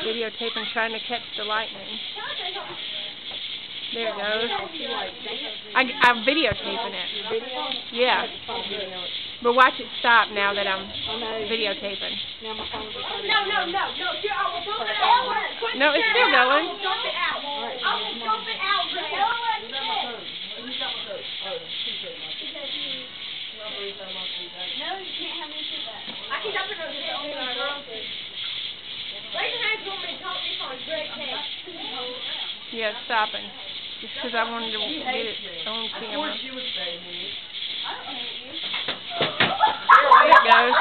Videotaping, trying to catch the lightning. There it goes. I'm videotaping it. Yeah. But watch it stop now that I'm videotaping. No, it's still going. Yeah, it's stopping. Just because I wanted to get it on camera. There it goes.